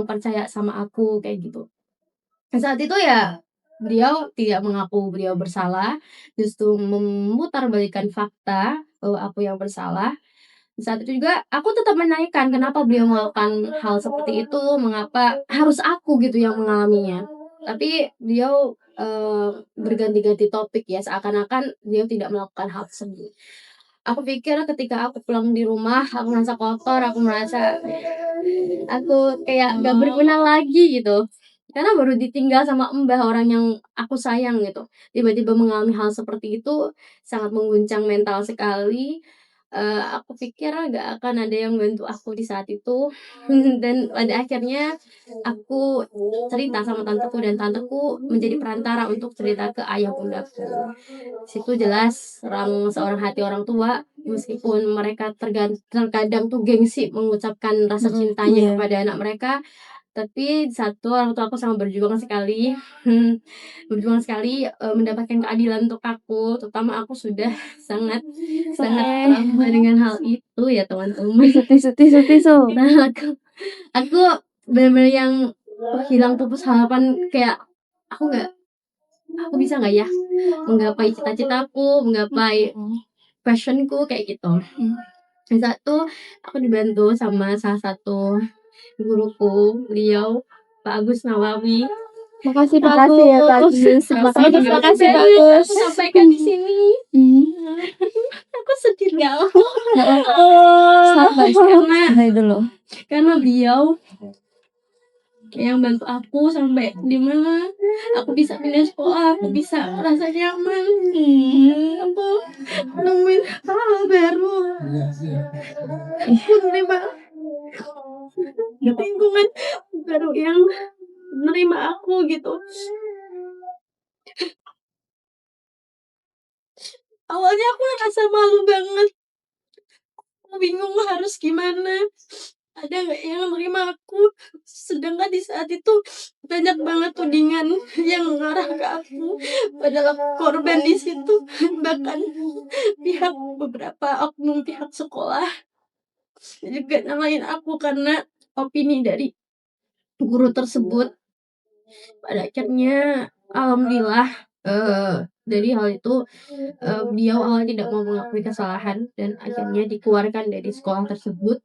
percaya sama aku kayak gitu. Saat itu ya beliau tidak mengaku beliau bersalah, justru memutarbalikkan fakta bahwa aku yang bersalah. Saat itu juga aku tetap menanyakan kenapa beliau melakukan hal seperti itu, mengapa harus aku gitu yang mengalaminya. Tapi beliau berganti-ganti topik ya, seakan-akan beliau tidak melakukan hal tersebut. Aku pikir ketika aku pulang di rumah, aku merasa kotor, aku merasa aku kayak gak berguna lagi gitu. Karena baru ditinggal sama mbah, orang yang aku sayang gitu. Tiba-tiba mengalami hal seperti itu sangat mengguncang mental sekali. Aku pikir gak akan ada yang bantu aku di saat itu. Dan pada akhirnya aku cerita sama tanteku dan tanteku menjadi perantara untuk cerita ke ayah bundaku. Situ jelas seorang hati orang tua, meskipun mereka terkadang tuh gengsi mengucapkan rasa cintanya kepada anak mereka, tapi satu orang tua aku sangat berjuang sekali, berjuang sekali mendapatkan keadilan untuk aku, terutama aku sudah sangat trauma dengan hal itu ya teman-teman. Sedih so. Nah, aku benar-benar yang hilang pupus harapan, kayak aku bisa nggak ya menggapai cita-citaku, menggapai passionku kayak gitu. Saat itu aku dibantu sama salah satu guruku, beliau Pak Agus Nawawi. Makasih Pak Agus. Makasih Pak Agus. Aku sampaikan di sini. Aku sedih banget. Karena beliau yang bantu aku sampai di mana aku bisa pindah sekolah, aku bisa merasa nyaman, aku nemuin hal baru, aku menerima lingkungan baru yang menerima aku gitu. Awalnya aku merasa malu banget, aku bingung harus gimana, ada nggak yang menerima aku, sedangkan di saat itu banyak banget tudingan yang mengarah ke aku, padahal aku korban di situ. Bahkan beberapa oknum pihak sekolah juga nyalain aku karena opini dari guru tersebut. Pada akhirnya alhamdulillah dari hal itu beliau awalnya tidak mau mengakui kesalahan dan akhirnya dikeluarkan dari sekolah tersebut.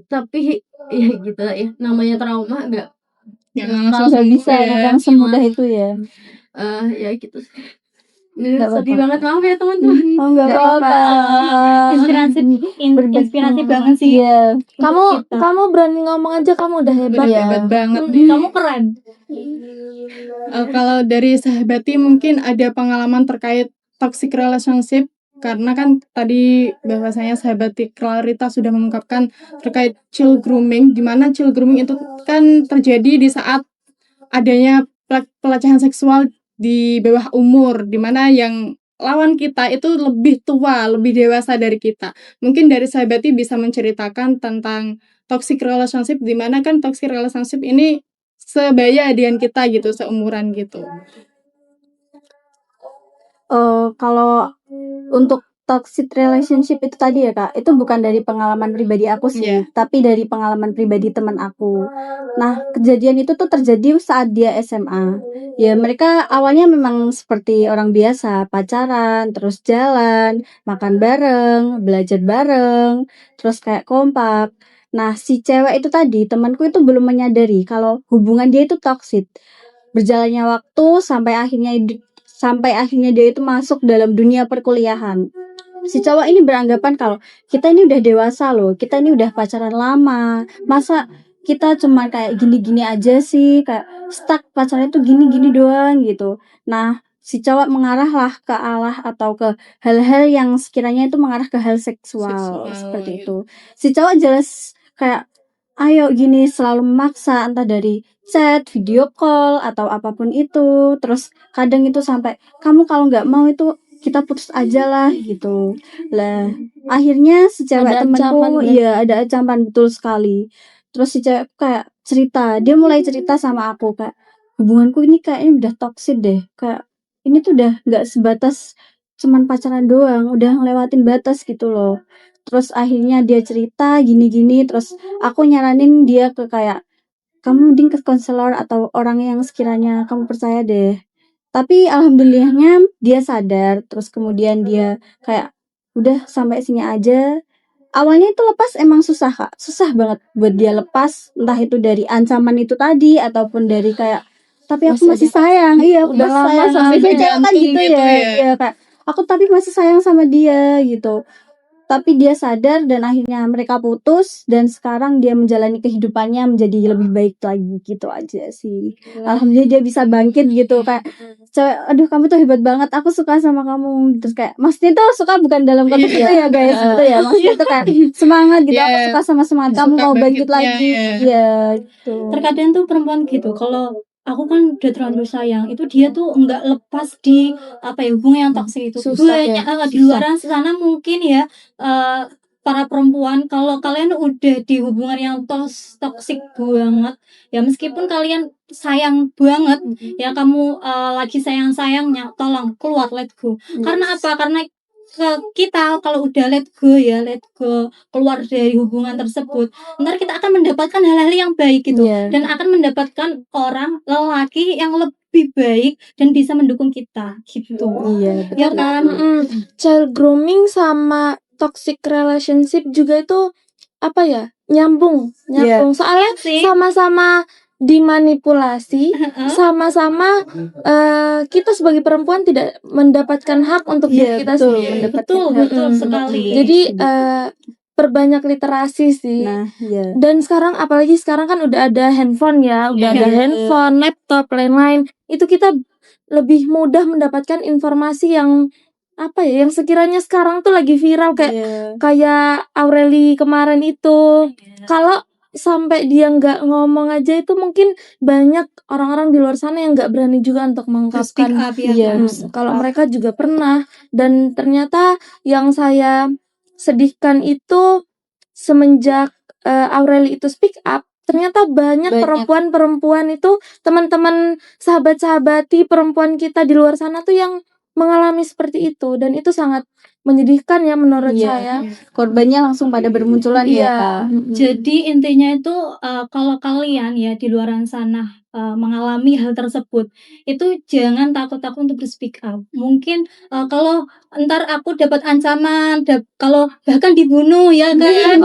Tapi ya gitu ya, namanya trauma nggak bisa yang semudah itu ya. Ya gitu sih. Sedih banget, maaf ya teman-teman. Nggak apa-apa. Inspirasi banget sih. Iya. Kamu berani ngomong aja, kamu udah hebat ya. Hebat banget. Kamu keren. Kalau dari Sahabati mungkin ada pengalaman terkait toxic relationship, karena kan tadi bahwasanya Sahabati Clarita sudah mengungkapkan terkait child grooming, di mana child grooming itu kan terjadi di saat adanya pelecehan seksual di bawah umur, di mana yang lawan kita itu lebih tua, lebih dewasa dari kita. Mungkin dari Sahabati bisa menceritakan tentang toxic relationship, di mana kan toxic relationship ini sebaya dengan kita gitu, seumuran gitu. Kalau untuk toxic relationship itu tadi ya Kak, itu bukan dari pengalaman pribadi aku sih, tapi dari pengalaman pribadi teman aku. Nah, kejadian itu tuh terjadi saat dia SMA. Ya, mereka awalnya memang seperti orang biasa, pacaran, terus jalan, makan bareng, belajar bareng, terus kayak kompak. Nah, si cewek itu tadi, temanku itu belum menyadari kalau hubungan dia itu toxic. Berjalannya waktu sampai akhirnya dia itu masuk dalam dunia perkuliahan. Si cowok ini beranggapan kalau kita ini udah dewasa loh, kita ini udah pacaran lama, masa kita cuma kayak gini-gini aja sih, kayak stuck pacarnya tuh gini-gini doang gitu. Nah, si cowok mengarahlah ke arah atau ke hal-hal yang sekiranya itu mengarah ke hal seksual seperti itu. Si cowok jelas kayak ayo gini, selalu memaksa, entah dari chat, video call, atau apapun itu. Terus kadang itu sampai, kamu kalau nggak mau itu kita putus aja lah gitu. Lah akhirnya si cewek temanku ada ancaman, betul sekali. Terus si cewek kayak cerita, dia mulai cerita sama aku kayak, hubunganku ini kayaknya udah toksik deh, kayak ini tuh udah nggak sebatas cuman pacaran doang, udah ngelewatin batas gitu loh. Terus akhirnya dia cerita gini-gini, terus aku nyaranin dia ke kayak kamu mending ke konselor atau orang yang sekiranya kamu percaya deh. Tapi alhamdulillahnya dia sadar, terus kemudian dia kayak udah sampai sini aja. Awalnya itu lepas emang susah Kak, susah banget buat dia lepas, entah itu dari ancaman itu tadi ataupun dari kayak tapi aku masih sayang, iya aku Udah masih lama sayang, sampai biasanya cewek kan digantung gitu gitu ya, ya. iya kayak aku tapi masih sayang sama dia gitu. Tapi dia sadar dan akhirnya mereka putus dan sekarang dia menjalani kehidupannya menjadi lebih baik lagi gitu aja sih. Alhamdulillah dia bisa bangkit gitu kayak cewek, aduh kamu tuh hebat banget, aku suka sama kamu. Terus kayak maksudnya tuh suka bukan dalam konteks itu ya guys, gitu ya. Maksudnya tuh kayak semangat gitu, aku Iya, suka sama semangat kamu suka mau bangkit bangkitnya lagi. ya. Iya gitu. Terkadang tuh perempuan gitu, kalau aku kan udah terlanjur sayang, itu dia tuh nggak lepas di hubungan yang toksik itu. Susah ya, Banyak di luar sana mungkin ya, para perempuan kalau kalian udah di hubungan yang toksik banget, ya meskipun kalian sayang banget, ya kamu lagi sayang-sayangnya, tolong keluar, let go. Karena apa? Karena kita kalau udah let go, keluar dari hubungan tersebut, ntar kita akan mendapatkan hal-hal yang baik gitu, dan akan mendapatkan orang lelaki yang lebih baik dan bisa mendukung kita gitu. Iya, Ya betul. kan? Child grooming sama toxic relationship juga itu apa ya? Nyambung. Soalnya Sih. sama-sama dimanipulasi, sama-sama kita sebagai perempuan tidak mendapatkan hak untuk diri kita sendiri. Betul sekali. Jadi perbanyak literasi sih. Nah, iya. Dan sekarang apalagi sekarang kan udah ada handphone ya, ada handphone, laptop, lain-lain. Itu kita lebih mudah mendapatkan informasi yang yang sekiranya sekarang tuh lagi viral kayak Aureli kemarin itu. Kalau sampai dia nggak ngomong aja itu mungkin banyak orang-orang di luar sana yang nggak berani juga untuk mengungkapkan. Kalau mereka juga pernah, dan ternyata yang saya sedihkan itu semenjak Aureli itu speak up, ternyata banyak perempuan-perempuan itu, teman-teman sahabat-sahabati perempuan kita di luar sana tuh yang mengalami seperti itu, dan itu sangat menyedihkan ya menurut saya. Korbannya langsung pada bermunculan ya Kak. Jadi intinya itu kalau kalian ya di luar sana mengalami hal tersebut, itu jangan takut-takut untuk speak up. Mungkin kalau ntar aku dapat ancaman, kalau bahkan dibunuh ya kan.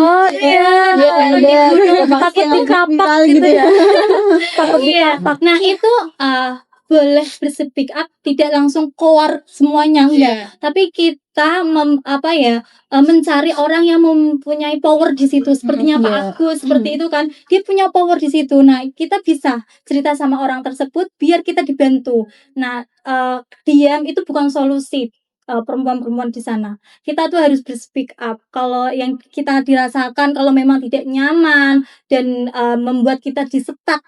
Takut dikapak gitu ya. Takut dikapak. Nah itu boleh berspeak up, tidak langsung keluar semuanya enggak, tapi kita mencari orang yang mempunyai power di situ, sepertinya Pak Agus seperti itu kan, dia punya power di situ. Nah kita bisa cerita sama orang tersebut biar kita dibantu. Nah diam itu bukan solusi. Perempuan-perempuan di sana, kita tuh harus berspeak up kalau yang kita dirasakan, kalau memang tidak nyaman dan membuat kita disetak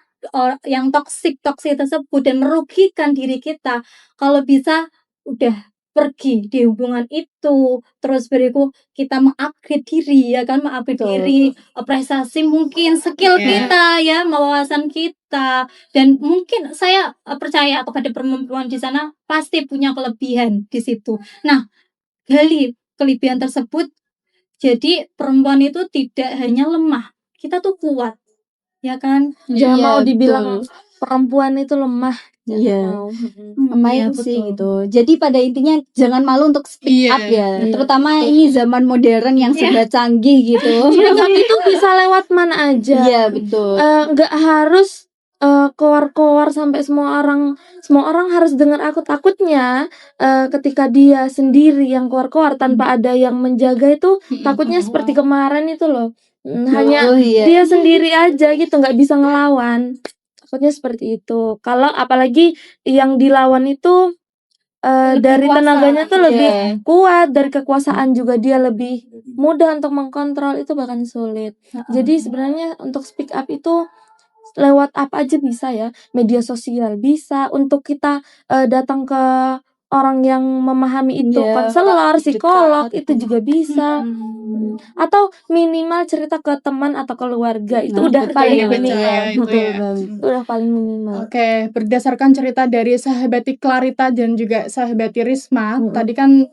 yang toksik tersebut dan merugikan diri kita, kalau bisa udah pergi di hubungan itu. Terus beriku kita mengupgrade diri ya kan, diri, prestasi mungkin, skill kita ya, wawasan kita, dan mungkin saya percaya kepada perempuan di sana pasti punya kelebihan di situ. Nah, gali kelebihan tersebut, jadi perempuan itu tidak hanya lemah, kita tuh kuat. Ya kan? Jangan mau dibilang perempuan itu lemah. Lumayan sih gitu. Jadi pada intinya jangan malu untuk speak up ya. Terutama ini zaman modern yang serba canggih gitu. Speak up itu bisa lewat mana aja. Iya, betul. Nggak harus keluar sampai semua orang harus dengar aku. Takutnya ketika dia sendiri yang keluar tanpa ada yang menjaga itu, takutnya seperti kemarin itu loh. Hanya dia sendiri aja gitu, nggak bisa ngelawan. Takutnya seperti itu. Kalau apalagi yang dilawan itu dari tenaganya tuh lebih kuat, dari kekuasaan juga dia lebih mudah untuk mengkontrol, itu bahkan sulit. Jadi sebenarnya untuk speak up itu lewat apa aja bisa ya, media sosial bisa, untuk kita datang ke orang yang memahami itu, konselor, psikolog, itu juga bisa. Atau minimal cerita ke teman atau keluarga, itu udah paling minimal. Udah paling minimal. Oke, berdasarkan cerita dari sahabati Clarita dan juga sahabati Risma, tadi kan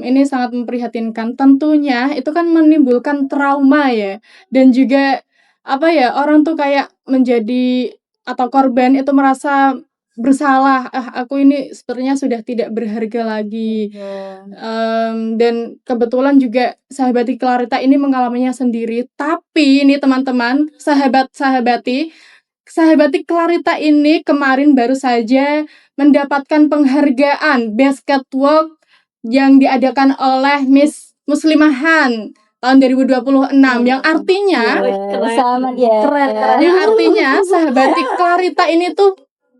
ini sangat memprihatinkan. Tentunya itu kan menimbulkan trauma ya, dan juga orang tuh kayak menjadi atau korban itu merasa bersalah, aku ini sepertinya sudah tidak berharga lagi. Dan kebetulan juga sahabati Clarita ini mengalaminya sendiri. Tapi ini teman-teman, sahabati Clarita ini kemarin baru saja mendapatkan penghargaan Best Catwalk yang diadakan oleh Miss Muslimahan tahun 2026, yang artinya Selamat ya. Keren. yang artinya sahabati Clarita ini tuh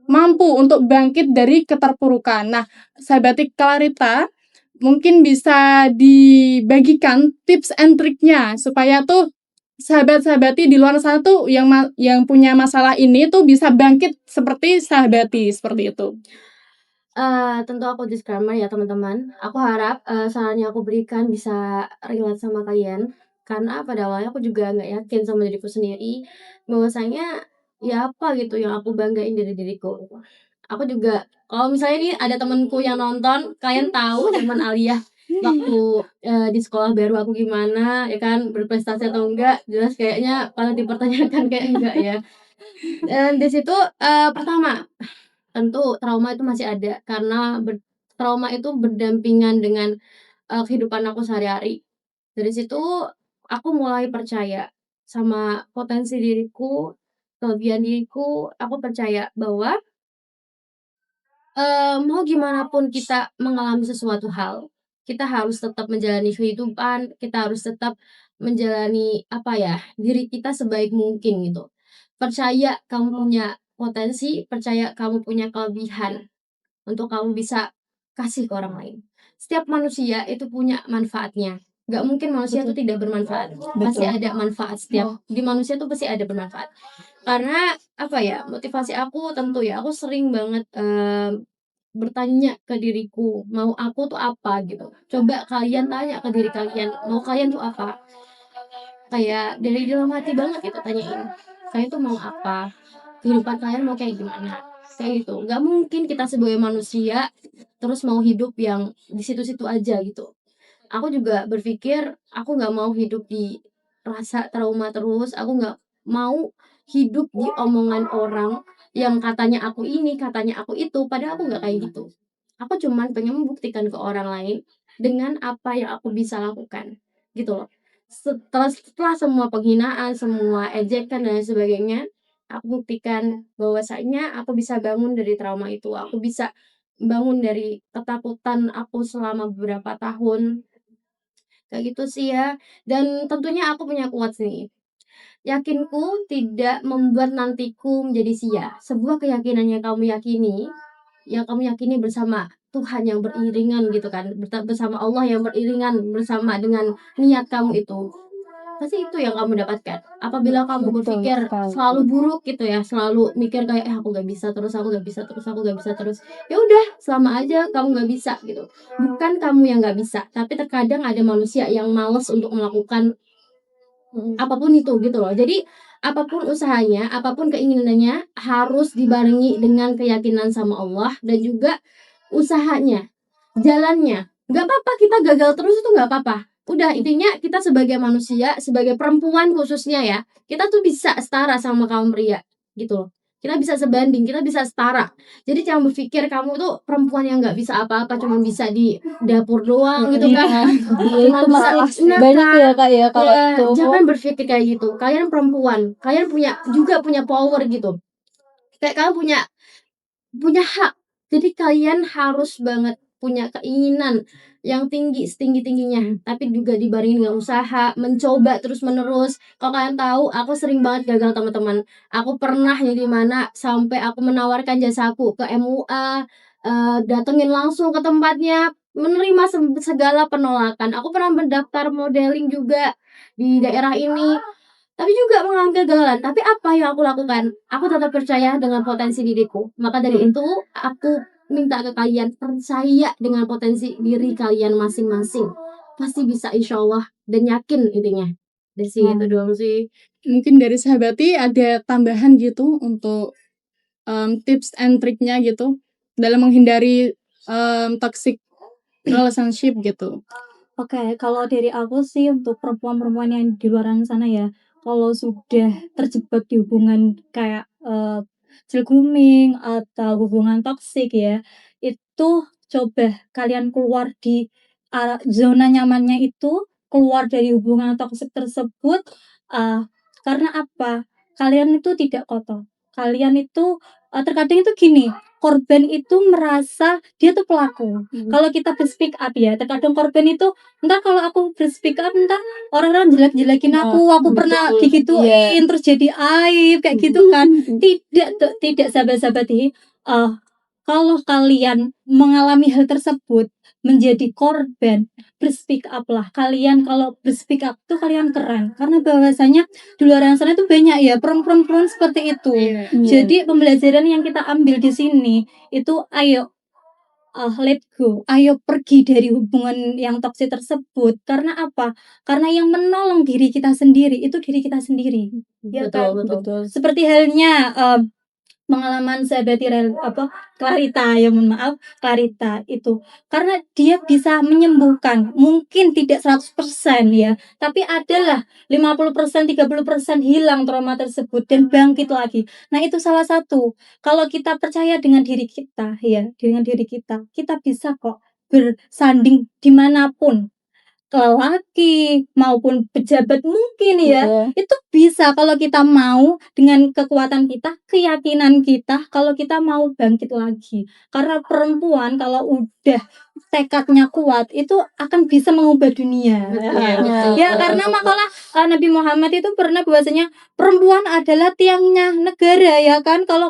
mampu untuk bangkit dari keterpurukan. Nah, sahabati Clarita mungkin bisa dibagikan tips and triknya supaya tuh sahabat-sahabati di luar sana tuh yang punya masalah ini tuh bisa bangkit seperti sahabati, seperti itu. Tentu aku disclaimer ya teman-teman. Aku harap saran yang aku berikan bisa relate sama kalian. Karena pada awalnya aku juga nggak yakin sama diriku sendiri bahwasanya ya apa gitu yang aku banggain dari diriku. Aku juga kalau misalnya nih ada temenku yang nonton, kalian tahu zaman Aliyah waktu di sekolah baru aku gimana ya kan, berprestasi atau enggak, jelas kayaknya paling dipertanyakan kayak enggak ya. Dan di situ pertama tentu trauma itu masih ada karena trauma itu berdampingan dengan kehidupan aku sehari-hari. Dari situ aku mulai percaya sama potensi diriku, kelebihan diriku. Aku percaya bahwa mau gimana pun kita mengalami sesuatu hal, kita harus tetap menjalani kehidupan, kita harus tetap menjalani diri kita sebaik mungkin gitu. Percaya kamu punya potensi, percaya kamu punya kelebihan untuk kamu bisa kasih ke orang lain. Setiap manusia itu punya manfaatnya. Gak mungkin manusia itu tidak bermanfaat. Pasti ada manfaat setiap di manusia itu pasti ada bermanfaat. Karena motivasi aku tentu ya, aku sering banget bertanya ke diriku, mau aku tuh apa gitu. Coba kalian tanya ke diri kalian, mau kalian tuh apa? Kayak dari dalam hati banget gitu tanyain. Kalian tuh mau apa? Kehidupan kalian mau kayak gimana? Kayak gitu. Gak mungkin kita sebagai manusia terus mau hidup yang di situ-situ aja gitu. Aku juga berpikir aku gak mau hidup di rasa trauma terus. Aku gak mau hidup di omongan orang yang katanya aku ini, katanya aku itu, padahal aku gak kayak gitu. Aku cuman pengen membuktikan ke orang lain dengan apa yang aku bisa lakukan gitu loh. Setelah semua penghinaan, semua ejekan dan sebagainya, aku buktikan bahwasanya aku bisa bangun dari trauma itu. Aku bisa bangun dari ketakutan aku selama beberapa tahun. Kayak gitu sih ya. Dan tentunya aku punya quotes nih. Yakinku tidak membuat nantiku menjadi sia. Sebuah keyakinan yang kamu yakini bersama Tuhan yang beriringan gitu kan, bersama Allah yang beriringan, bersama dengan niat kamu itu. Pasti itu yang kamu dapatkan. Apabila kamu berpikir selalu buruk gitu ya, selalu mikir kayak aku gak bisa terus, aku gak bisa terus, aku gak bisa terus. Ya udah, selama aja kamu gak bisa gitu. Bukan kamu yang gak bisa, tapi terkadang ada manusia yang malas untuk melakukan apapun itu gitu loh. Jadi apapun usahanya, apapun keinginannya harus dibarengi dengan keyakinan sama Allah dan juga usahanya, jalannya. Gak apa-apa kita gagal terus, itu gak apa-apa. Udah, intinya kita sebagai manusia, sebagai perempuan khususnya ya, kita tuh bisa setara sama kaum pria gitu loh. Kita bisa sebanding, kita bisa setara. Jadi jangan berpikir kamu tuh perempuan yang gak bisa apa-apa, cuma bisa di dapur doang gitu kan. Cuma Itu bisa masalah banyak ya kak ya kalau ya, itu. jangan berpikir kayak gitu. Kalian perempuan, kalian juga punya power gitu. Kayak kalian punya hak. Jadi kalian harus banget punya keinginan yang tinggi, setinggi-tingginya, tapi juga dibarengi dengan usaha, mencoba terus-menerus. Kalau kalian tahu, aku sering banget gagal teman-teman. Aku pernah yang dimana sampai aku menawarkan jasaku ke MUA, datengin langsung ke tempatnya, menerima segala penolakan. Aku pernah mendaftar modeling juga di daerah ini, tapi juga mengalami kegagalan. Tapi apa yang aku lakukan? Aku tetap percaya dengan potensi diriku. Maka dari itu, aku minta ke kalian percaya dengan potensi diri kalian masing-masing. Pasti bisa insya Allah, dan yakin intinya. Dari itu doang sih. Mungkin dari sahabati ada tambahan gitu untuk tips and triknya gitu dalam menghindari toxic relationship gitu. Oke, kalau dari aku sih untuk perempuan-perempuan yang di luar sana ya, kalau sudah terjebak di hubungan kayak child grooming atau hubungan toksik ya, itu coba kalian keluar di zona nyamannya itu, keluar dari hubungan toksik tersebut, karena apa? Kalian itu tidak kotor. Kalian itu terkadang itu gini, korban itu merasa dia tuh pelaku. Kalau kita ber-speak up ya, terkadang korban itu, "Entar kalau aku ber-speak up, entar orang-orang jelek-jelekin aku pernah digituin, terus jadi aib," kayak gitu kan. Tidak sahabat-sahabat ini, kalau kalian mengalami hal tersebut, menjadi korban, ber-speak up lah. Kalian kalau ber-speak up tuh kalian keren. Karena bahwasanya di luar sana tuh banyak ya perempuan-perempuan seperti itu. Jadi pembelajaran yang kita ambil di sini itu ayo let go, ayo pergi dari hubungan yang toksik tersebut. Karena apa? Karena yang menolong diri kita sendiri itu diri kita sendiri. Ya kan? Betul. Seperti halnya pengalaman sahabat Clarita, ya mohon maaf, Clarita itu. Karena dia bisa menyembuhkan, mungkin tidak 100% ya, tapi adalah 50%, 30% hilang trauma tersebut dan bangkit lagi. Nah, itu salah satu. Kalau kita percaya dengan diri kita ya, dengan diri kita bisa kok bersanding dimanapun. Ke lelaki maupun pejabat mungkin ya, itu bisa kalau kita mau dengan kekuatan kita, keyakinan kita, kalau kita mau bangkit lagi. Karena perempuan kalau udah tekadnya kuat itu akan bisa mengubah dunia. Ya, karena makalah Nabi Muhammad itu pernah bahwasanya perempuan adalah tiangnya negara ya kan. Kalau